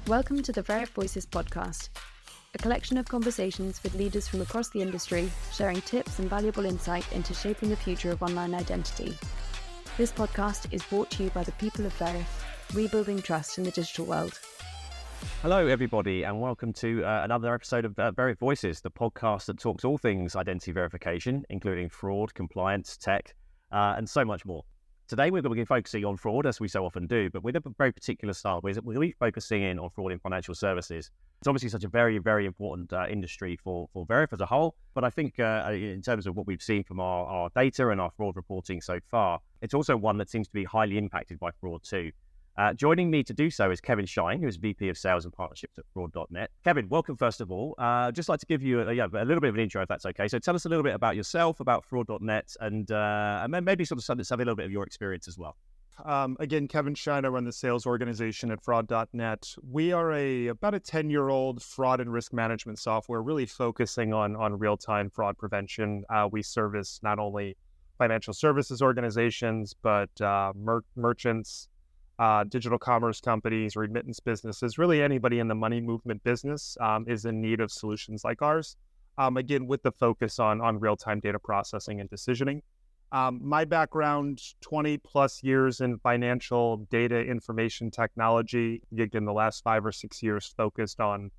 Welcome to the Veriff Voices podcast, a collection of conversations with leaders from across the industry, sharing tips and valuable insight into shaping the future of online identity. This podcast is brought to you by the people of Veriff, rebuilding trust in the digital world. Hello, everybody, and welcome to another episode of Veriff Voices, the podcast that talks all things identity verification, including fraud, compliance, tech, and so much more. Today, we're going to be focusing on fraud, as we so often do, but with a very particular style. We're going to be focusing in on fraud in financial services. It's obviously such a very, very important industry for Veriff as a whole, but I think in terms of what we've seen from our data and our fraud reporting so far, it's also one that seems to be highly impacted by fraud too. Joining me to do so is Kevin Shine, who is VP of Sales and Partnerships at fraud.net. Kevin, welcome first of all. Just like to give you a little bit of an intro, if that's okay. So tell us a little bit about yourself, about fraud.net, and then maybe sort of a little bit of your experience as well. Again, Kevin Shine, I run the sales organization at fraud.net. We are about a 10-year-old fraud and risk management software, really focusing on real-time fraud prevention. We service not only financial services organizations, but merchants, digital commerce companies, remittance businesses, really anybody in the money movement business is in need of solutions like ours. Again, with the focus on real-time data processing and decisioning. My background, 20 plus years in financial data information technology. Again, the last 5 or 6 years focused on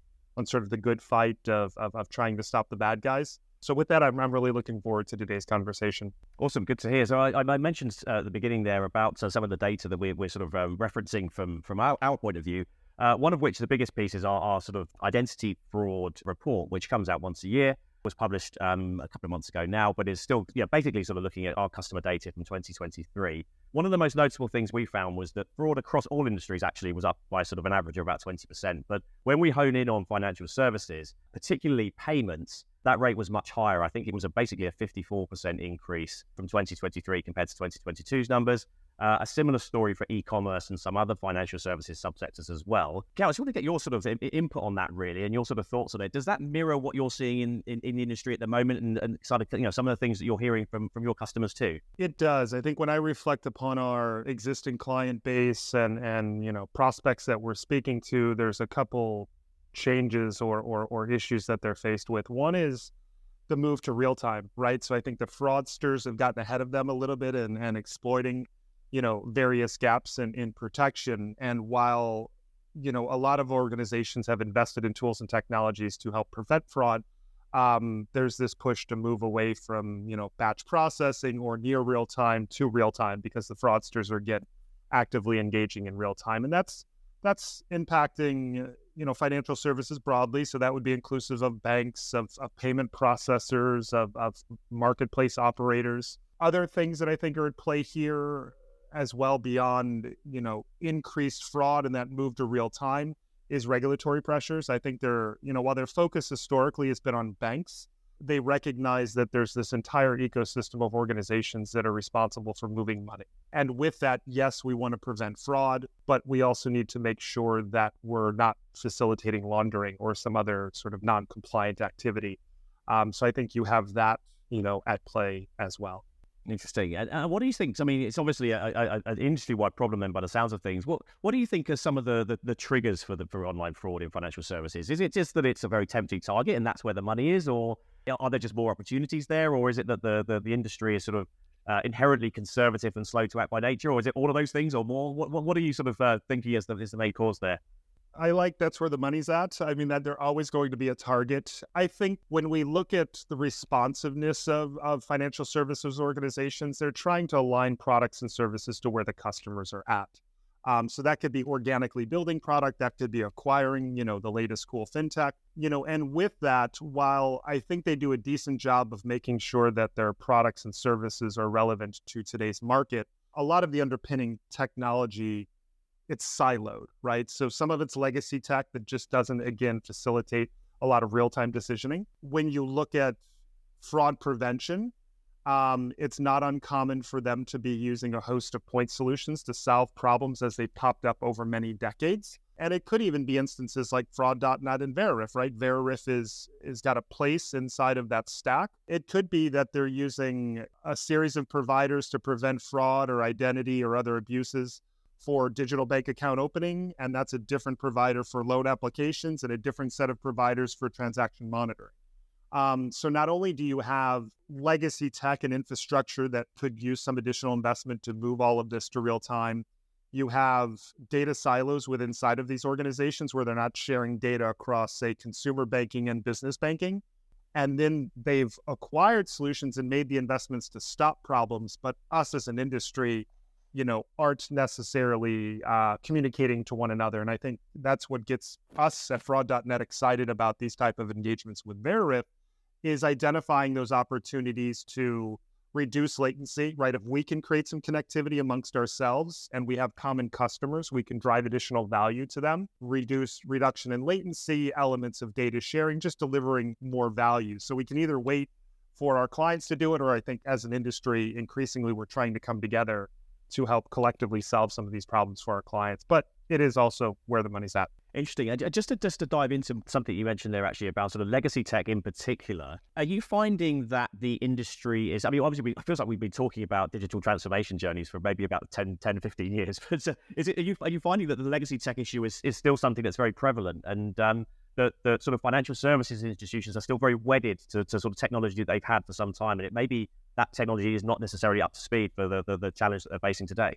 sort of the good fight of trying to stop the bad guys. So with that, I'm really looking forward to today's conversation. Awesome, good to hear. So I mentioned at the beginning there about some of the data that we're sort of referencing from our point of view. One of which, the biggest piece, is our sort of identity fraud report, which comes out once a year. Was published a couple of months ago now, but is still basically sort of looking at our customer data from 2023. One of the most notable things we found was that fraud across all industries actually was up by sort of an average of about 20%. But when we hone in on financial services, particularly payments, that rate was much higher. I think it was basically a 54% increase from 2023 compared to 2022's numbers. A similar story for e-commerce and some other financial services subsectors as well. Gal, I just want to get your sort of input on that, really, and your sort of thoughts on it. Does that mirror what you're seeing in the industry at the moment, and sort of, some of the things that you're hearing from your customers too? It does. I think when I reflect upon our existing client base and prospects that we're speaking to, there's a couple changes or issues that they're faced with. One is the move to real time, right? So I think the fraudsters have gotten ahead of them a little bit and exploiting various gaps in protection. And while, a lot of organizations have invested in tools and technologies to help prevent fraud, there's this push to move away from, batch processing or near real time to real time, because the fraudsters are actively engaging in real time. And that's impacting, financial services broadly. So that would be inclusive of banks, of payment processors, of marketplace operators. Other things that I think are at play here as well, beyond, increased fraud and that move to real time, is regulatory pressures. I think while their focus historically has been on banks, they recognize that there's this entire ecosystem of organizations that are responsible for moving money. And with that, yes, we want to prevent fraud, but we also need to make sure that we're not facilitating laundering or some other sort of non-compliant activity. So I think you have that, at play as well. Interesting. And what do you think? I mean, it's obviously an industry-wide problem then, by the sounds of things. What do you think are some of the triggers for online fraud in financial services? Is it just that it's a very tempting target and that's where the money is, or are there just more opportunities there, or is it that the industry is sort of inherently conservative and slow to act by nature, or is it all of those things or more? What are you sort of thinking is the main cause there? I like that's where the money's at. I mean, that they're always going to be a target. I think when we look at the responsiveness of financial services organizations, they're trying to align products and services to where the customers are at. So that could be organically building product, that could be acquiring, the latest cool fintech, and with that, while I think they do a decent job of making sure that their products and services are relevant to today's market, a lot of the underpinning technology, it's siloed, right? So some of it's legacy tech that just doesn't, again, facilitate a lot of real-time decisioning. When you look at fraud prevention, it's not uncommon for them to be using a host of point solutions to solve problems as they popped up over many decades. And it could even be instances like fraud.net and Veriff, right? Veriff is got a place inside of that stack. It could be that they're using a series of providers to prevent fraud or identity or other abuses. for digital bank account opening, and that's a different provider for loan applications and a different set of providers for transaction monitoring. So not only do you have legacy tech and infrastructure that could use some additional investment to move all of this to real time, you have data silos within inside of these organizations where they're not sharing data across, say, consumer banking and business banking. And then they've acquired solutions and made the investments to stop problems. But us as an industry, aren't necessarily communicating to one another. And I think that's what gets us at fraud.net excited about these type of engagements with Veriff, is identifying those opportunities to reduce latency, right? If we can create some connectivity amongst ourselves and we have common customers, we can drive additional value to them, reduction in latency, elements of data sharing, just delivering more value. So we can either wait for our clients to do it, or I think as an industry, increasingly, we're trying to come together to help collectively solve some of these problems for our clients. But it is also where the money's at. Interesting. And just to dive into something you mentioned there actually about sort of legacy tech in particular, are you finding that the industry is, obviously it feels like we've been talking about digital transformation journeys for maybe about 10, 15 years, but are you finding that the legacy tech issue is still something that's very prevalent, and the sort of financial services institutions are still very wedded to sort of technology that they've had for some time, and it may be that technology is not necessarily up to speed for the challenge that they're facing today?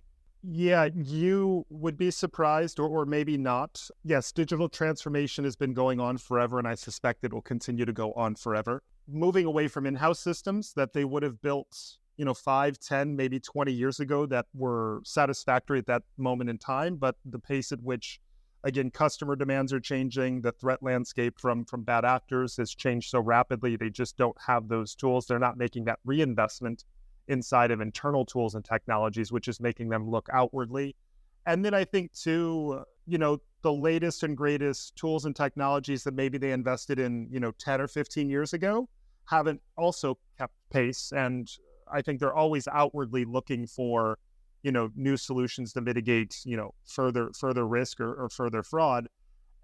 Yeah, you would be surprised, or maybe not. Yes, digital transformation has been going on forever, and I suspect it will continue to go on forever. Moving away from in-house systems that they would have built, 5, 10, maybe 20 years ago that were satisfactory at that moment in time, but the pace at which, again, customer demands are changing, the threat landscape from bad actors has changed so rapidly, they just don't have those tools. They're not making that reinvestment inside of internal tools and technologies, which is making them look outwardly. And then I think too, the latest and greatest tools and technologies that maybe they invested in, 10 or 15 years ago haven't also kept pace. And I think they're always outwardly looking for, new solutions to mitigate, further risk or further fraud.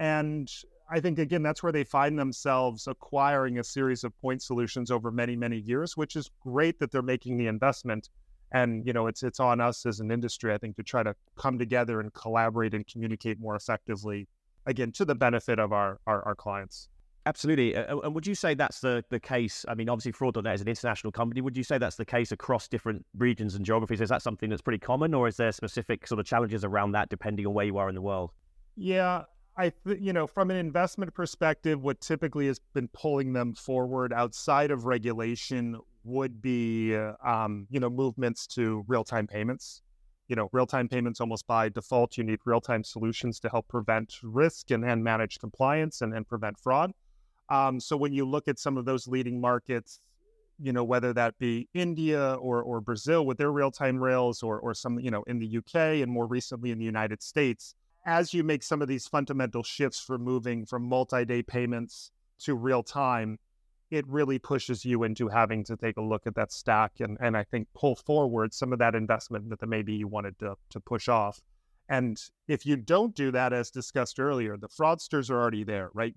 And I think, again, that's where they find themselves acquiring a series of point solutions over many, many years, which is great that they're making the investment. And, it's on us as an industry, I think, to try to come together and collaborate and communicate more effectively, again, to the benefit of our clients. Absolutely. And would you say that's the case? Obviously, fraud.net is an international company. Would you say that's the case across different regions and geographies? Is that something that's pretty common, or is there specific sort of challenges around that depending on where you are in the world? Yeah, from an investment perspective, what typically has been pulling them forward outside of regulation would be, movements to real-time payments. Real-time payments almost by default, you need real-time solutions to help prevent risk and manage compliance and prevent fraud. So when you look at some of those leading markets, whether that be India or Brazil with their real-time rails or some, in the UK and more recently in the United States, as you make some of these fundamental shifts for moving from multi-day payments to real time, it really pushes you into having to take a look at that stack and I think pull forward some of that investment that maybe you wanted to push off. And if you don't do that, as discussed earlier, the fraudsters are already there, right?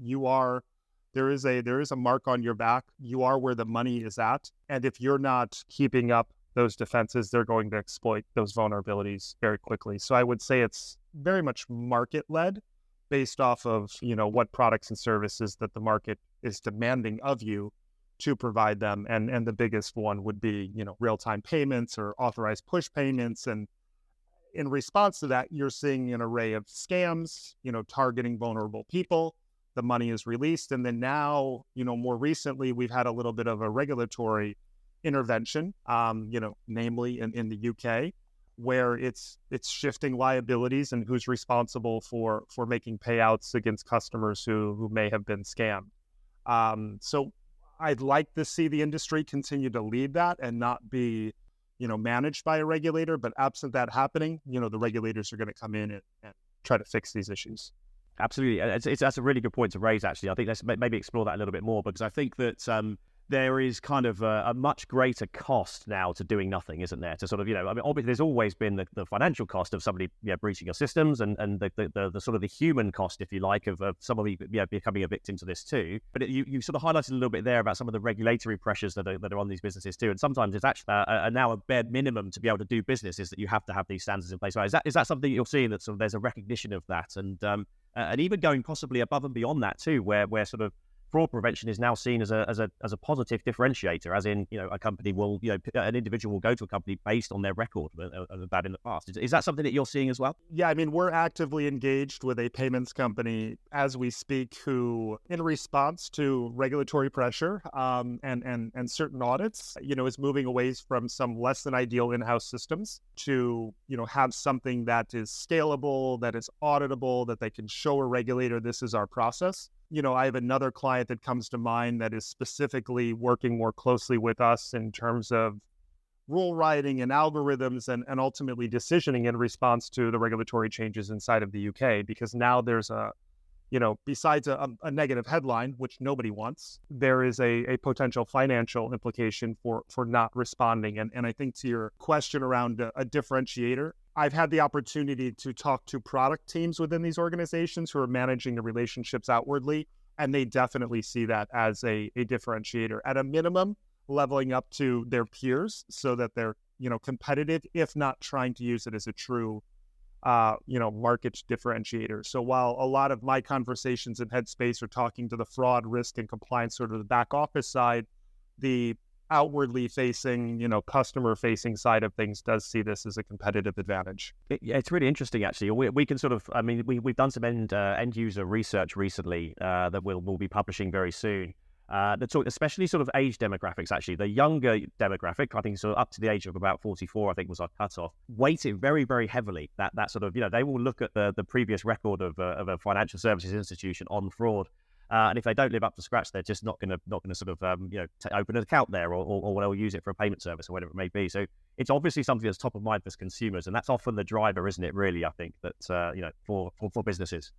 There is a mark on your back. You are where the money is at. And if you're not keeping up those defenses, they're going to exploit those vulnerabilities very quickly. So I would say it's very much market-led based off of, what products and services that the market is demanding of you to provide them. And the biggest one would be, real-time payments or authorized push payments. And in response to that, you're seeing an array of scams, targeting vulnerable people. The money is released. And then now, more recently, we've had a little bit of a regulatory intervention, namely in the UK, where it's shifting liabilities and who's responsible for making payouts against customers who may have been scammed. So I'd like to see the industry continue to lead that and not be, managed by a regulator. But absent that happening, the regulators are going to come in and try to fix these issues. Absolutely. That's a really good point to raise, actually. I think let's maybe explore that a little bit more, because I think that there is kind of a much greater cost now to doing nothing, isn't there? To sort of, I mean, obviously there's always been the financial cost of somebody breaching your systems, and the sort of the human cost, if you like, of somebody becoming a victim to this too. But you sort of highlighted a little bit there about some of the regulatory pressures that are on these businesses too. And sometimes it's actually now a bare minimum to be able to do business is that you have to have these standards in place. Right? Is that something you're seeing, that sort of there's a recognition of that, and even going possibly above and beyond that too, where sort of fraud prevention is now seen as a positive differentiator, as in, a company will, an individual will go to a company based on their record of that in the past. Is that something that you're seeing as well? Yeah, I mean, we're actively engaged with a payments company as we speak, who, in response to regulatory pressure and certain audits, is moving away from some less than ideal in-house systems to, have something that is scalable, that is auditable, that they can show a regulator, this is our process. I have another client that comes to mind that is specifically working more closely with us in terms of rule writing and algorithms and ultimately decisioning in response to the regulatory changes inside of the UK, because now there's besides a negative headline, which nobody wants, there is a potential financial implication for not responding. And I think to your question around a differentiator, I've had the opportunity to talk to product teams within these organizations who are managing the relationships outwardly, and they definitely see that as a differentiator. At a minimum, leveling up to their peers so that they're, competitive, if not trying to use it as a true, market differentiator. So while a lot of my conversations in Headspace are talking to the fraud, risk, and compliance, sort of the back office side, the outwardly facing, customer facing side of things does see this as a competitive advantage. It's really interesting, actually. We can sort of, I mean, we've done some end user research recently that we'll be publishing very soon. That talk, especially sort of age demographics, actually. The younger demographic, I think sort of up to the age of about 44, I think was our cutoff, weighted very, very heavily. That sort of, they will look at the previous record of a financial services institution on fraud. And if they don't live up to scratch, they're just not going to sort of open an account there, or they'll use it for a payment service or whatever it may be. So it's obviously something that's top of mind for consumers, and that's often the driver, isn't it? Really, I think that for businesses.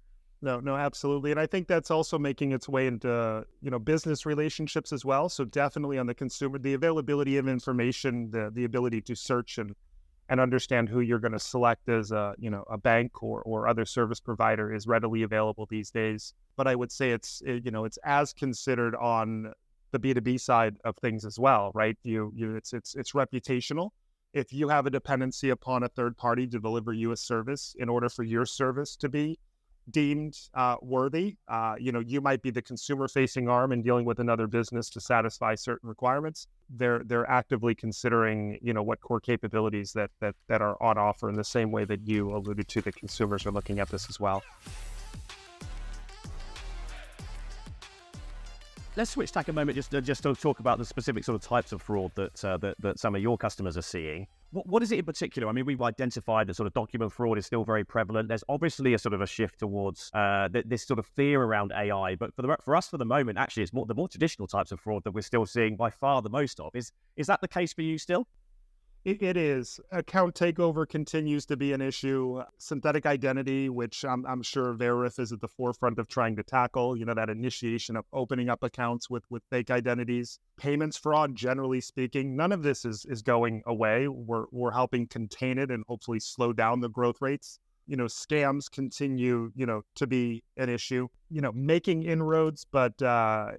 No, absolutely. And I think that's also making its way into, business relationships as well. So definitely on the consumer, the availability of information, the ability to search and understand who you're going to select as a bank or other service provider is readily available these days. But I would say it's as considered on the B2B side of things as well, right? It's reputational. If you have a dependency upon a third party to deliver you a service, in order for your service to be deemed worthy, you might be the consumer-facing arm and dealing with another business to satisfy certain requirements. They're actively considering, what core capabilities that are on offer, in the same way that you alluded to, the consumers are looking at this as well. Let's switch tack a moment just to talk about the specific sort of types of fraud that some of your customers are seeing. What is it in particular? I mean, we've identified that sort of document fraud is still very prevalent. There's obviously a sort of a shift towards this sort of fear around AI. But for us, for the moment, actually, it's the more traditional types of fraud that we're still seeing by far the most of. Is that the case for you still? It is. Account takeover continues to be an issue. Synthetic identity, which I'm sure Veriff is at the forefront of trying to tackle, that initiation of opening up accounts with fake identities. Payments fraud, generally speaking, none of this is going away. We're helping contain it and hopefully slow down the growth rates. Scams continue, to be an issue, making inroads, but, I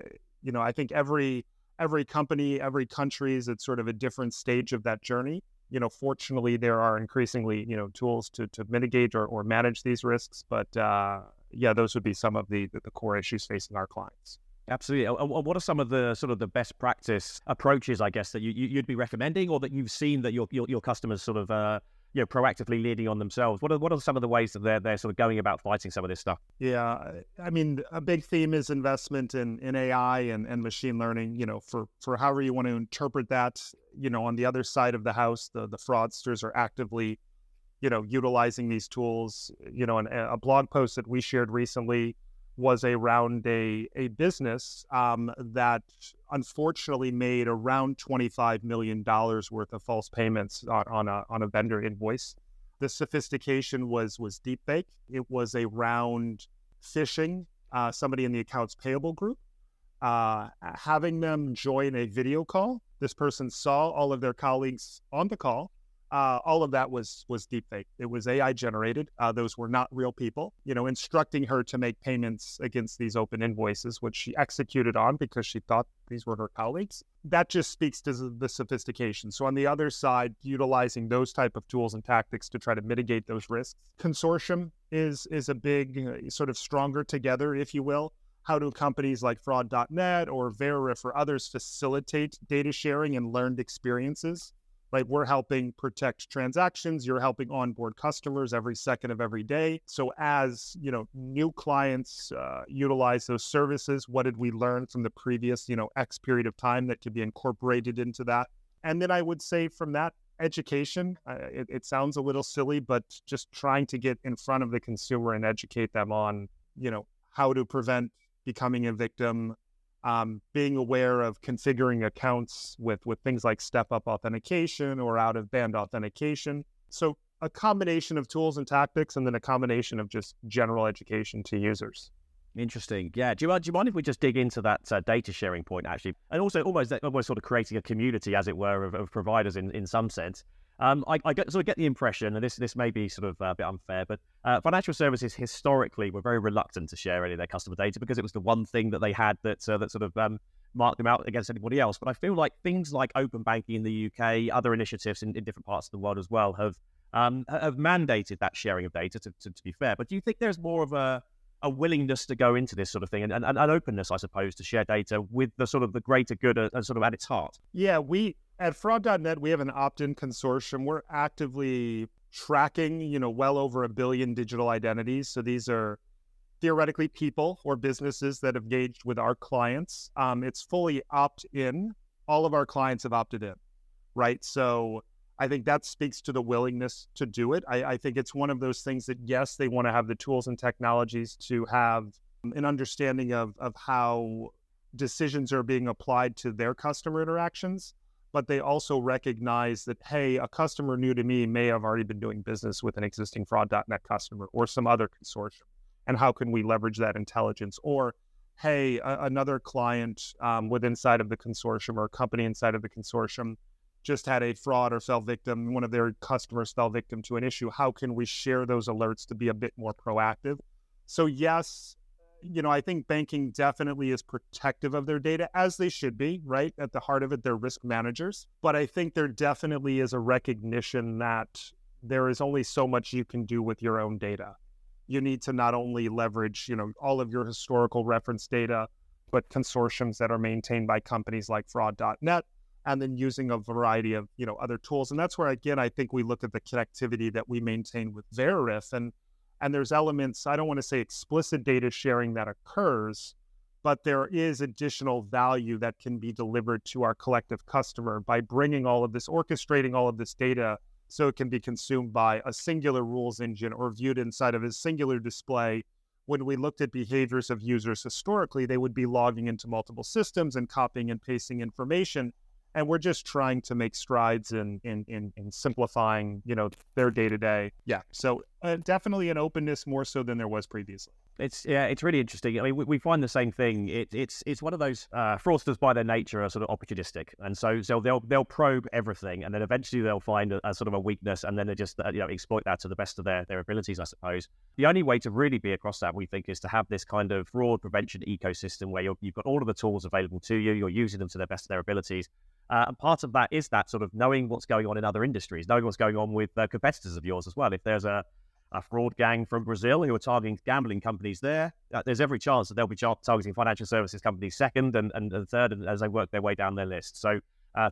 think every company, every country is at sort of a different stage of that journey. Fortunately, there are increasingly, tools to mitigate or manage these risks. But those would be some of the core issues facing our clients. Absolutely. What are some of the sort of the best practice approaches, I guess, that you'd be recommending, or that you've seen that your customers sort of proactively leading on themselves? What are some of the ways that they're sort of going about fighting some of this stuff? Yeah, I mean, a big theme is investment in AI and machine learning, for however you want to interpret that. On the other side of the house, the fraudsters are actively, utilizing these tools. And a blog post that we shared recently was around a business that unfortunately made around $25 million worth of false payments on a vendor invoice. The sophistication was deepfake. It was around phishing somebody in the accounts payable group, having them join a video call. This person saw all of their colleagues on the call. All of that was deepfake. It was AI generated. Those were not real people, instructing her to make payments against these open invoices, which she executed on because she thought these were her colleagues. That just speaks to the sophistication. So on the other side, utilizing those type of tools and tactics to try to mitigate those risks. Consortium is a big sort of stronger together, if you will. How do companies like fraud.net or Veriff or others facilitate data sharing and learned experiences? Right, we're helping protect transactions. You're helping onboard customers every second of every day. So as new clients utilize those services, what did we learn from the previous X period of time that could be incorporated into that? And then I would say from that education, it sounds a little silly, but just trying to get in front of the consumer and educate them on how to prevent becoming a victim. Being aware of configuring accounts with things like step-up authentication or out-of-band authentication. So a combination of tools and tactics, and then a combination of just general education to users. Interesting. Yeah. Do you mind if we just dig into that data sharing point, actually? And also almost sort of creating a community, as it were, of providers in some sense. I get the impression, and this may be sort of a bit unfair, but financial services historically were very reluctant to share any of their customer data because it was the one thing that they had that sort of marked them out against anybody else. But I feel like things like open banking in the UK, other initiatives in different parts of the world as well, have mandated that sharing of data. To be fair, but do you think there's more of a willingness to go into this sort of thing and an openness, I suppose, to share data with the sort of the greater good sort of at its heart? Yeah, at fraud.net, we have an opt-in consortium. We're actively tracking, well over 1 billion digital identities. So these are theoretically people or businesses that have engaged with our clients. It's fully opt-in. All of our clients have opted in, right? So I think that speaks to the willingness to do it. I think it's one of those things that, yes, they want to have the tools and technologies to have an understanding of how decisions are being applied to their customer interactions. But they also recognize that, hey, a customer new to me may have already been doing business with an existing fraud.net customer or some other consortium. And how can we leverage that intelligence? Or, hey, another client inside of the consortium or a company inside of the consortium just had a fraud or fell victim. One of their customers fell victim to an issue. How can we share those alerts to be a bit more proactive? So yes, I think banking definitely is protective of their data, as they should be, right? At the heart of it, they're risk managers. But I think there definitely is a recognition that there is only so much you can do with your own data. You need to not only leverage, all of your historical reference data, but consortiums that are maintained by companies like fraud.net, and then using a variety of, other tools. And that's where, again, I think we look at the connectivity that we maintain with Veriff, and there's elements, I don't want to say explicit data sharing that occurs, but there is additional value that can be delivered to our collective customer by bringing all of this, orchestrating all of this data so it can be consumed by a singular rules engine or viewed inside of a singular display. When we looked at behaviors of users historically, they would be logging into multiple systems and copying and pasting information. And we're just trying to make strides in simplifying, their day-to-day. Yeah, so definitely an openness more so than there was previously. It's really interesting. I mean, we find the same thing. It's one of those fraudsters by their nature are sort of opportunistic, and so they'll probe everything, and then eventually they'll find a sort of a weakness, and then they just exploit that to the best of their abilities, I suppose. The only way to really be across that, we think, is to have this kind of fraud prevention ecosystem where you've got all of the tools available to you. You're using them to the best of their abilities. And part of that is that sort of knowing what's going on in other industries, knowing what's going on with competitors of yours as well. If there's a fraud gang from Brazil who are targeting gambling companies there, there's every chance that they'll be targeting financial services companies second and third, and as they work their way down their list. So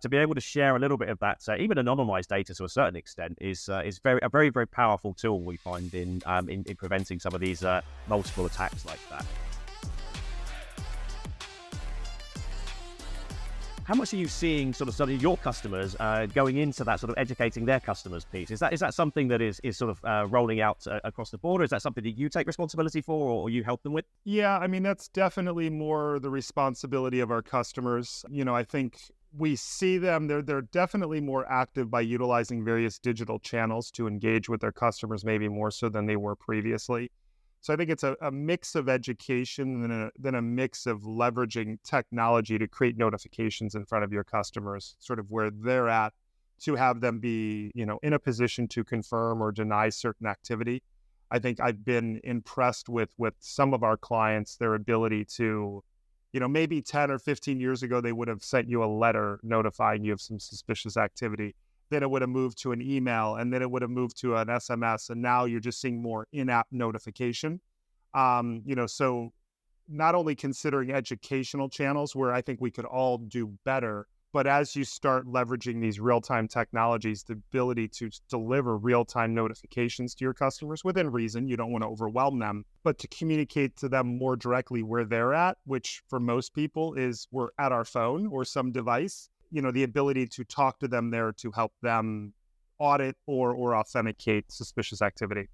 to be able to share a little bit of that, even anonymized data to a certain extent, is a very, very powerful tool we find in preventing some of these multiple attacks like that. How much are you seeing sort of some of your customers going into that sort of educating their customers piece? Is that something that is sort of rolling out across the board? Or is that something that you take responsibility for or you help them with? Yeah, I mean, that's definitely more the responsibility of our customers. I think we see them, they're definitely more active by utilizing various digital channels to engage with their customers, maybe more so than they were previously. So I think it's a mix of education and then a mix of leveraging technology to create notifications in front of your customers, sort of where they're at, to have them be, in a position to confirm or deny certain activity. I think I've been impressed with some of our clients, their ability to, maybe 10 or 15 years ago, they would have sent you a letter notifying you of some suspicious activity. Then it would have moved to an email, and then it would have moved to an SMS. And now you're just seeing more in-app notification. So not only considering educational channels where I think we could all do better, but as you start leveraging these real-time technologies, the ability to deliver real-time notifications to your customers within reason, you don't want to overwhelm them, but to communicate to them more directly where they're at, which for most people is we're at our phone or some device, the ability to talk to them there to help them audit or authenticate suspicious activity.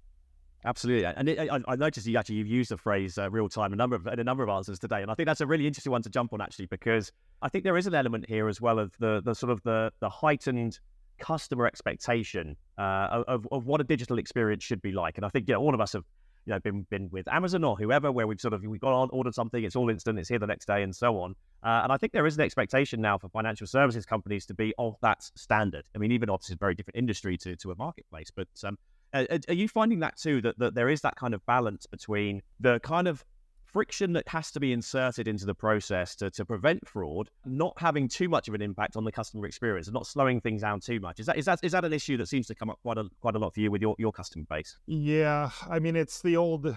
Absolutely, and I noticed you've used the phrase real time in a number of answers today, and I think that's a really interesting one to jump on, actually, because I think there is an element here as well of the sort of the heightened customer expectation of what a digital experience should be like. And I think all of us have been with Amazon or whoever, where we've gone on, ordered something, it's all instant, it's here the next day, and so on. And I think there is an expectation now for financial services companies to be of that standard. I mean, even though it's a very different industry to a marketplace, but are you finding that too, that there is that kind of balance between the kind of friction that has to be inserted into the process to prevent fraud, not having too much of an impact on the customer experience and not slowing things down too much? Is that an issue that seems to come up quite a lot for you with your customer base? Yeah, I mean, it's the old,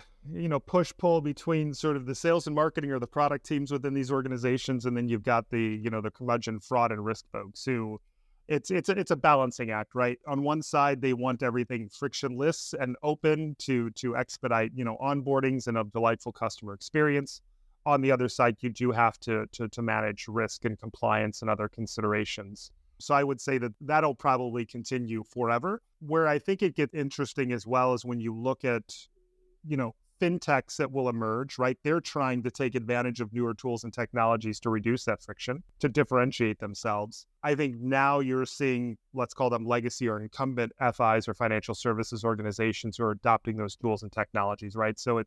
push-pull between sort of the sales and marketing or the product teams within these organizations, and then you've got the, the curmudgeon fraud and risk folks who it's a balancing act, right? On one side, they want everything frictionless and open to expedite, onboardings and a delightful customer experience. On the other side, you do have to manage risk and compliance and other considerations. So I would say that that'll probably continue forever. Where I think it gets interesting as well is when you look at, fintechs that will emerge, right? They're trying to take advantage of newer tools and technologies to reduce that friction, to differentiate themselves. I think now you're seeing, let's call them legacy or incumbent FIs or financial services organizations who are adopting those tools and technologies, right? So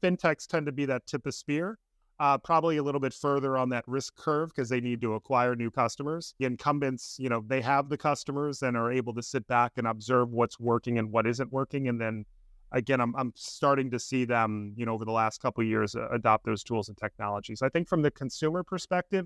fintechs tend to be that tip of spear, probably a little bit further on that risk curve because they need to acquire new customers. The incumbents, they have the customers and are able to sit back and observe what's working and what isn't working. And then again, I'm starting to see them, over the last couple of years, adopt those tools and technologies. I think from the consumer perspective,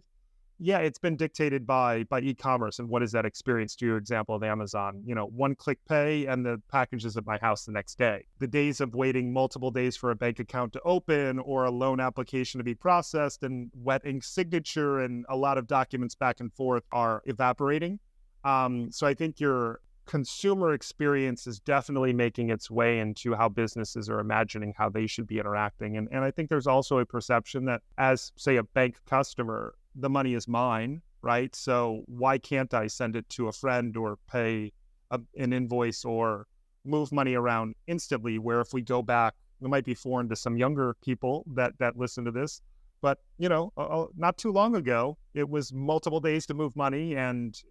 yeah, it's been dictated by e-commerce and what is that experience, to your example of Amazon, one-click pay and the package is at my house the next day. The days of waiting multiple days for a bank account to open or a loan application to be processed and wet ink signature and a lot of documents back and forth are evaporating. So I think your consumer experience is definitely making its way into how businesses are imagining how they should be interacting. And I think there's also a perception that as, say, a bank customer, the money is mine, right? So why can't I send it to a friend or pay an invoice or move money around instantly? Where if we go back, it might be foreign to some younger people that listen to this, but not too long ago, it was multiple days to move money, and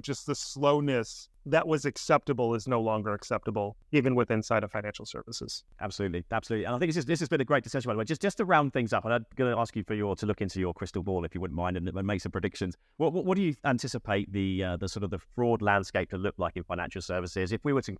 just the slowness that was acceptable is no longer acceptable, even with inside of financial services. Absolutely. And I think this has been a great discussion, by the way. Just to round things up, and I'm going to ask you to look into your crystal ball, if you wouldn't mind, and make some predictions. What do you anticipate the sort of the fraud landscape to look like in financial services if we were to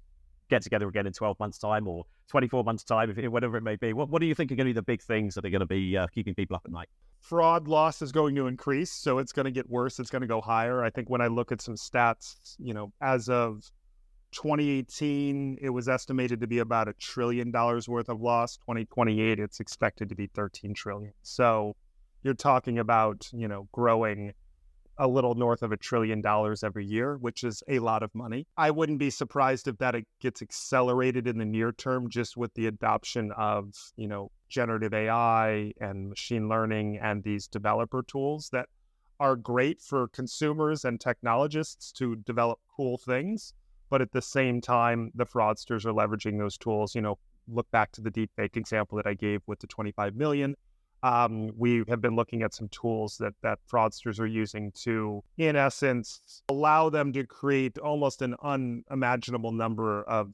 get together again in 12 months' time or 24 months' time, whatever it may be? What do you think are going to be the big things that are going to be keeping people up at night? Fraud loss is going to increase, so it's going to get worse. It's going to go higher. I think when I look at some stats, as of 2018, it was estimated to be about $1 trillion worth of loss. 2028, it's expected to be 13 trillion. So you're talking about, growing a little north of $1 trillion every year, which is a lot of money. I wouldn't be surprised if that gets accelerated in the near term, just with the adoption of, generative AI and machine learning and these developer tools that are great for consumers and technologists to develop cool things. But at the same time, the fraudsters are leveraging those tools. Look back to the deepfake example that I gave with the 25 million. We have been looking at some tools that fraudsters are using to, in essence, allow them to create almost an unimaginable number of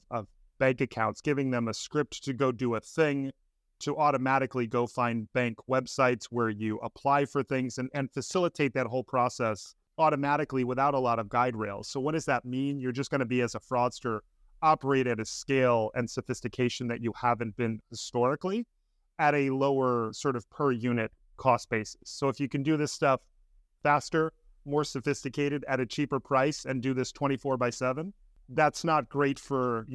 bank accounts, giving them a script to go do a thing, to automatically go find bank websites where you apply for things and facilitate that whole process automatically without a lot of guide rails. So what does that mean? You're just going to be, as a fraudster, operate at a scale and sophistication that you haven't been historically, at a lower sort of per unit cost basis. So if you can do this stuff faster, more sophisticated, at a cheaper price, and do this 24/7, that's not great for,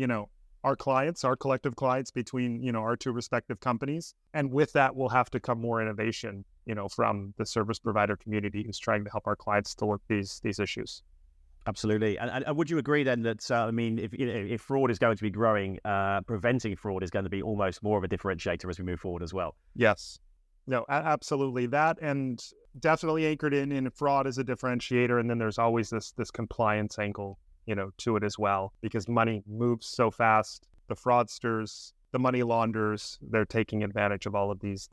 our clients, our collective clients between, our two respective companies. And with that will have to come more innovation, from the service provider community who's trying to help our clients to work these issues. Absolutely. And would you agree then that, if fraud is going to be growing, preventing fraud is going to be almost more of a differentiator as we move forward as well? Yes. No, absolutely. That, and definitely anchored in fraud as a differentiator. And then there's always this compliance angle, to it as well, because money moves so fast. The fraudsters, the money launderers, they're taking advantage of all of these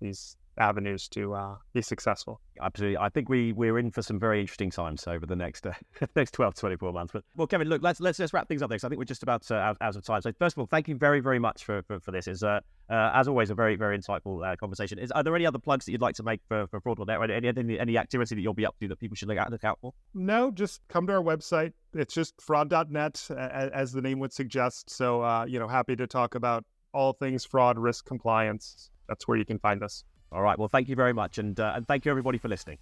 avenues to be successful. Absolutely. I think we're in for some very interesting times over the next 12 to 24 months. But well, Kevin, look, let's wrap things up there, because I think we're just about out of time. So first of all, thank you very, very much for this. It's as always a very, very insightful conversation. Are there any other plugs that you'd like to make for Fraud.net, or any activity that you'll be up to that people should look out for? No, just come to our website. It's just fraud.net, as the name would suggest. So happy to talk about all things fraud, risk, compliance. That's where you can find us. All right. Well, thank you very much. And thank you, everybody, for listening.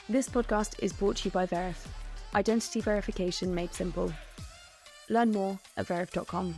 This podcast is brought to you by Veriff. Identity verification made simple. Learn more at veriff.com.